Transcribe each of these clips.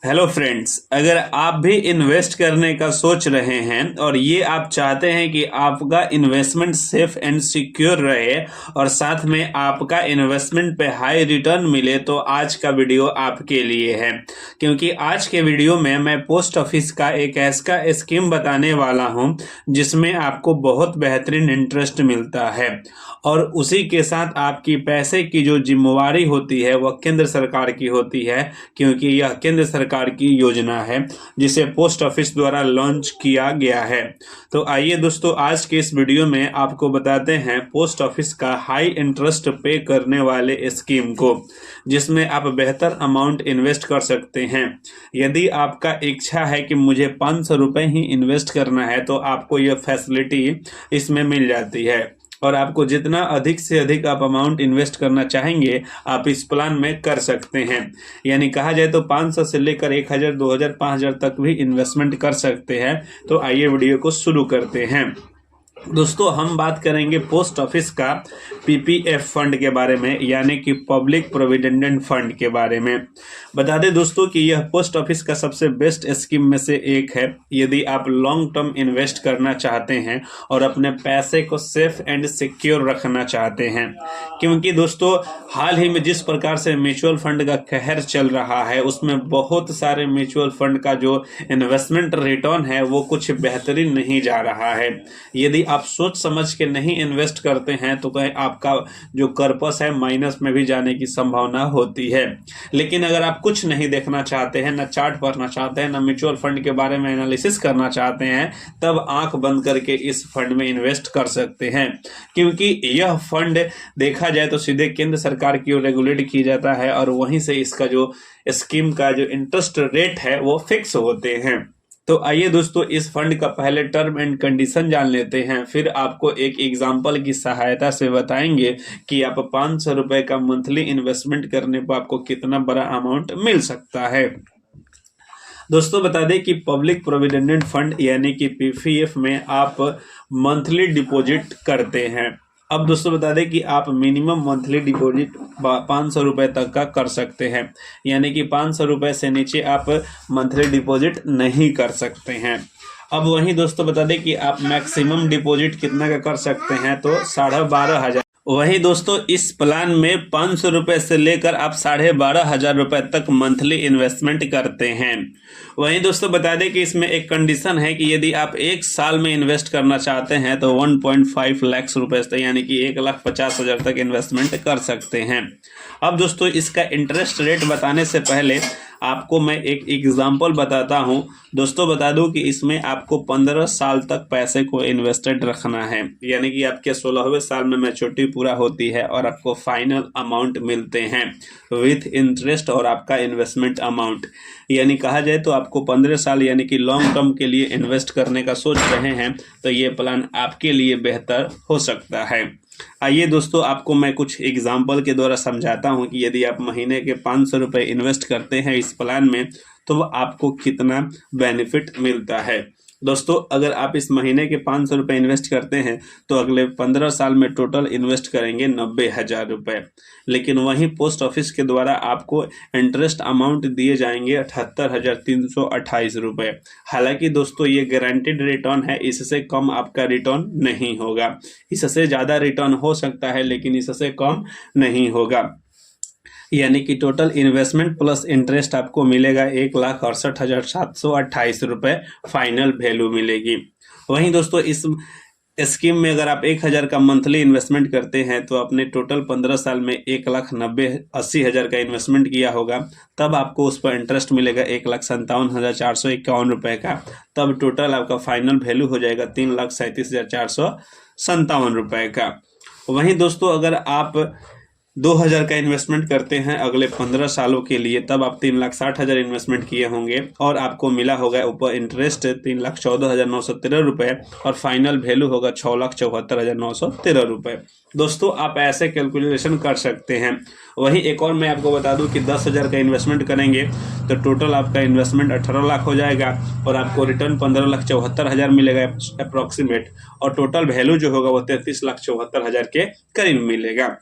Hello friends, अगर आप भी इन्वेस्ट करने का सोच रहे हैं और ये आप चाहते हैं कि आपका इन्वेस्टमेंट सेफ एंड सिक्योर रहे और साथ में आपका इन्वेस्टमेंट पे हाई रिटर्न मिले, तो आज का वीडियो आपके लिए है। क्योंकि आज के वीडियो में मैं पोस्ट ऑफिस का एक ऐसा स्कीम बताने वाला हूं जिसमें आपको बहुत बेहतरीन इंटरेस्ट मिलता है और उसी के साथ आपकी पैसे की जो जिम्मेवारी होती है वह केंद्र सरकार की होती है, क्योंकि यह केंद्र सरकार की योजना है जिसे पोस्ट ऑफिस द्वारा लॉन्च किया गया है। तो आइए दोस्तों, आज के इस वीडियो में आपको बताते हैं पोस्ट ऑफिस का हाई इंटरेस्ट पे करने वाले स्कीम को, जिसमें आप बेहतर अमाउंट इन्वेस्ट कर सकते हैं। यदि आपका इच्छा है कि मुझे 500 रुपये ही इन्वेस्ट करना है तो आपको यह फैसिलिटी इसमें मिल जाती है और आपको जितना अधिक से अधिक आप अमाउंट इन्वेस्ट करना चाहेंगे आप इस प्लान में कर सकते हैं। यानी कहा जाए तो 500 से लेकर 1000, 2000, 5000 तक भी इन्वेस्टमेंट कर सकते हैं। तो आइए वीडियो को शुरू करते हैं। दोस्तों, हम बात करेंगे पोस्ट ऑफिस का पीपीएफ फंड के बारे में, यानी कि पब्लिक प्रोविडेंट फंड के बारे में। बता दें दोस्तों कि यह पोस्ट ऑफिस का सबसे बेस्ट स्कीम में से एक है यदि आप लॉन्ग टर्म इन्वेस्ट करना चाहते हैं और अपने पैसे को सेफ एंड सिक्योर रखना चाहते हैं। क्योंकि दोस्तों, हाल ही में जिस प्रकार से म्यूचुअल फंड का कहर चल रहा है उसमें बहुत सारे म्यूचुअल फंड का जो इन्वेस्टमेंट रिटर्न है वो कुछ बेहतरीन नहीं जा रहा है। यदि आप सोच समझ के नहीं इन्वेस्ट करते हैं तो कहीं आपका जो कर्पस है माइनस में भी जाने की संभावना होती है। लेकिन अगर आप कुछ नहीं देखना चाहते हैं, ना चार्ट पढ़ना चाहते हैं, ना म्यूचुअल फंड के बारे में एनालिसिस करना चाहते हैं, तब आंख बंद करके इस फंड में इन्वेस्ट कर सकते हैं। क्योंकि यह फंड देखा जाए तो सीधे केंद्र सरकार की ओर रेगुलेट किया जाता है और वहीं से इसका जो स्कीम का जो इंटरेस्ट रेट है वो फिक्स होते हैं। तो आइए दोस्तों, इस फंड का पहले टर्म एंड कंडीशन जान लेते हैं, फिर आपको एक एग्जांपल की सहायता से बताएंगे कि आप 500 रुपए का मंथली इन्वेस्टमेंट करने पर आपको कितना बड़ा अमाउंट मिल सकता है। दोस्तों, बता दें कि पब्लिक प्रोविडेंट फंड यानी कि पीपीएफ में आप मंथली डिपॉजिट करते हैं। अब दोस्तों बता दें कि आप मिनिमम मंथली डिपॉजिट 500 रुपये तक का कर सकते हैं, यानी कि 500 रुपये से नीचे आप मंथली डिपॉजिट नहीं कर सकते हैं। अब वहीं दोस्तों बता दें कि आप मैक्सिमम डिपॉजिट कितना का कर सकते हैं, तो 12,500। वही दोस्तों, इस प्लान में 500 रुपये से लेकर आप 12,500 रुपये तक मंथली इन्वेस्टमेंट करते हैं। वहीं दोस्तों बता दें कि इसमें एक कंडीशन है कि यदि आप एक साल में इन्वेस्ट करना चाहते हैं तो 1.5 लाख रुपए तक, यानी कि 1,50,000 तक इन्वेस्टमेंट कर सकते हैं। अब दोस्तों, इसका इंटरेस्ट रेट बताने से पहले आपको मैं एक एग्जाम्पल बताता हूं। दोस्तों बता दूं कि इसमें आपको 15 साल तक पैसे को इन्वेस्टेड रखना है, यानी कि आपके 16वें साल में मैच्योरिटी पूरा होती है और आपको फाइनल अमाउंट मिलते हैं विथ इंटरेस्ट और आपका इन्वेस्टमेंट अमाउंट। यानी कहा जाए तो आपको 15 साल यानी कि लॉन्ग टर्म के लिए इन्वेस्ट करने का सोच रहे हैं तो ये प्लान आपके लिए बेहतर हो सकता है। आइए दोस्तों, आपको मैं कुछ एग्जाम्पल के द्वारा समझाता हूं कि यदि आप महीने के 500 रुपये इन्वेस्ट करते हैं इस प्लान में तो आपको कितना बेनिफिट मिलता है। दोस्तों, अगर आप इस महीने के 500 रुपये इन्वेस्ट करते हैं तो अगले 15 साल में टोटल इन्वेस्ट करेंगे 90,000 रुपये। लेकिन वहीं पोस्ट ऑफिस के द्वारा आपको इंटरेस्ट अमाउंट दिए जाएंगे 78,328 रुपये। हालांकि दोस्तों ये गारंटीड रिटर्न है, इससे कम आपका रिटर्न नहीं होगा। इससे ज़्यादा रिटर्न हो सकता है लेकिन इससे कम नहीं होगा। यानी कि टोटल इन्वेस्टमेंट प्लस इंटरेस्ट आपको मिलेगा 1,68,728 रुपये फाइनल वैल्यू मिलेगी। वहीं दोस्तों, इस स्कीम में अगर आप 1,000 का मंथली इन्वेस्टमेंट करते हैं तो अपने टोटल 15 साल में 1,80,000 का इन्वेस्टमेंट किया होगा, तब आपको उस पर इंटरेस्ट मिलेगा 1,57,451 रुपये का। तब टोटल आपका फाइनल वैल्यू हो जाएगा 3,37,457 रुपये का। वहीं दोस्तों, अगर आप 2,000 का इन्वेस्टमेंट करते हैं अगले 15 सालों के लिए, तब आप 3,60,000 इन्वेस्टमेंट किए होंगे और आपको मिला होगा ऊपर इंटरेस्ट 3,14,913 रुपये और फाइनल वैल्यू होगा 6,74,913 रुपये। दोस्तों, आप ऐसे कैलकुलेशन कर सकते हैं। वहीं एक और मैं आपको बता दूं कि 10,000 का इन्वेस्टमेंट करेंगे तो टोटल आपका इन्वेस्टमेंट 18 लाख हो जाएगा और आपको रिटर्न 15,74,000 मिलेगा अप्रॉक्सीमेट, और टोटल वैल्यू जो होगा वो 33,74,000 के करीब मिलेगा।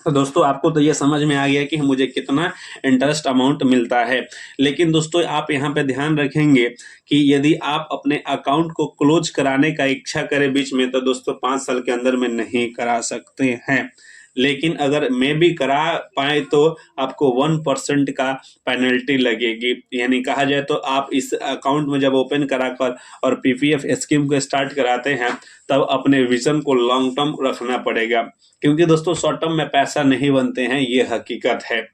तो दोस्तों आपको तो ये समझ में आ गया कि मुझे कितना इंटरेस्ट अमाउंट मिलता है। लेकिन दोस्तों आप यहाँ पे ध्यान रखेंगे कि यदि आप अपने अकाउंट को क्लोज कराने का इच्छा करें बीच में, तो दोस्तों 5 साल के अंदर में नहीं करा सकते हैं। लेकिन अगर मैं भी करा पाए तो आपको 1% का पेनल्टी लगेगी। यानी कहा जाए तो आप इस अकाउंट में जब ओपन कराकर और पीपीएफ स्कीम को स्टार्ट कराते हैं, तब अपने विजन को लॉन्ग टर्म रखना पड़ेगा, क्योंकि दोस्तों शॉर्ट टर्म में पैसा नहीं बनते हैं, ये हकीकत है।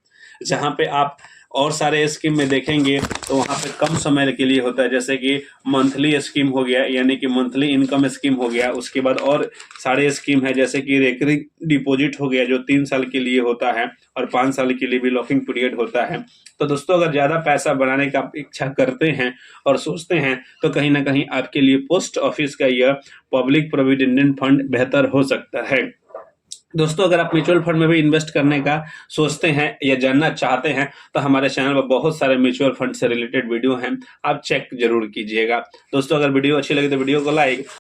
जहाँ पे आप और सारे स्कीम में देखेंगे तो वहाँ पे कम समय के लिए होता है, जैसे कि मंथली स्कीम हो गया, यानी कि मंथली इनकम स्कीम हो गया। उसके बाद और सारे स्कीम है, जैसे कि रेकरिंग डिपॉजिट हो गया जो 3 साल के लिए होता है, और 5 साल के लिए भी लॉकिंग पीरियड होता है। तो दोस्तों अगर ज़्यादा पैसा बनाने का आप इच्छा करते हैं और सोचते हैं, तो कहीं ना कहीं आपके लिए पोस्ट ऑफिस का यह पब्लिक प्रोविडेंट फंड बेहतर हो सकता है। दोस्तों अगर आप म्यूचुअल फंड में भी इन्वेस्ट करने का सोचते हैं या जानना चाहते हैं, तो हमारे चैनल पर बहुत सारे म्यूचुअल फंड से रिलेटेड वीडियो हैं, आप चेक जरूर कीजिएगा। दोस्तों अगर वीडियो अच्छी लगे तो वीडियो को लाइक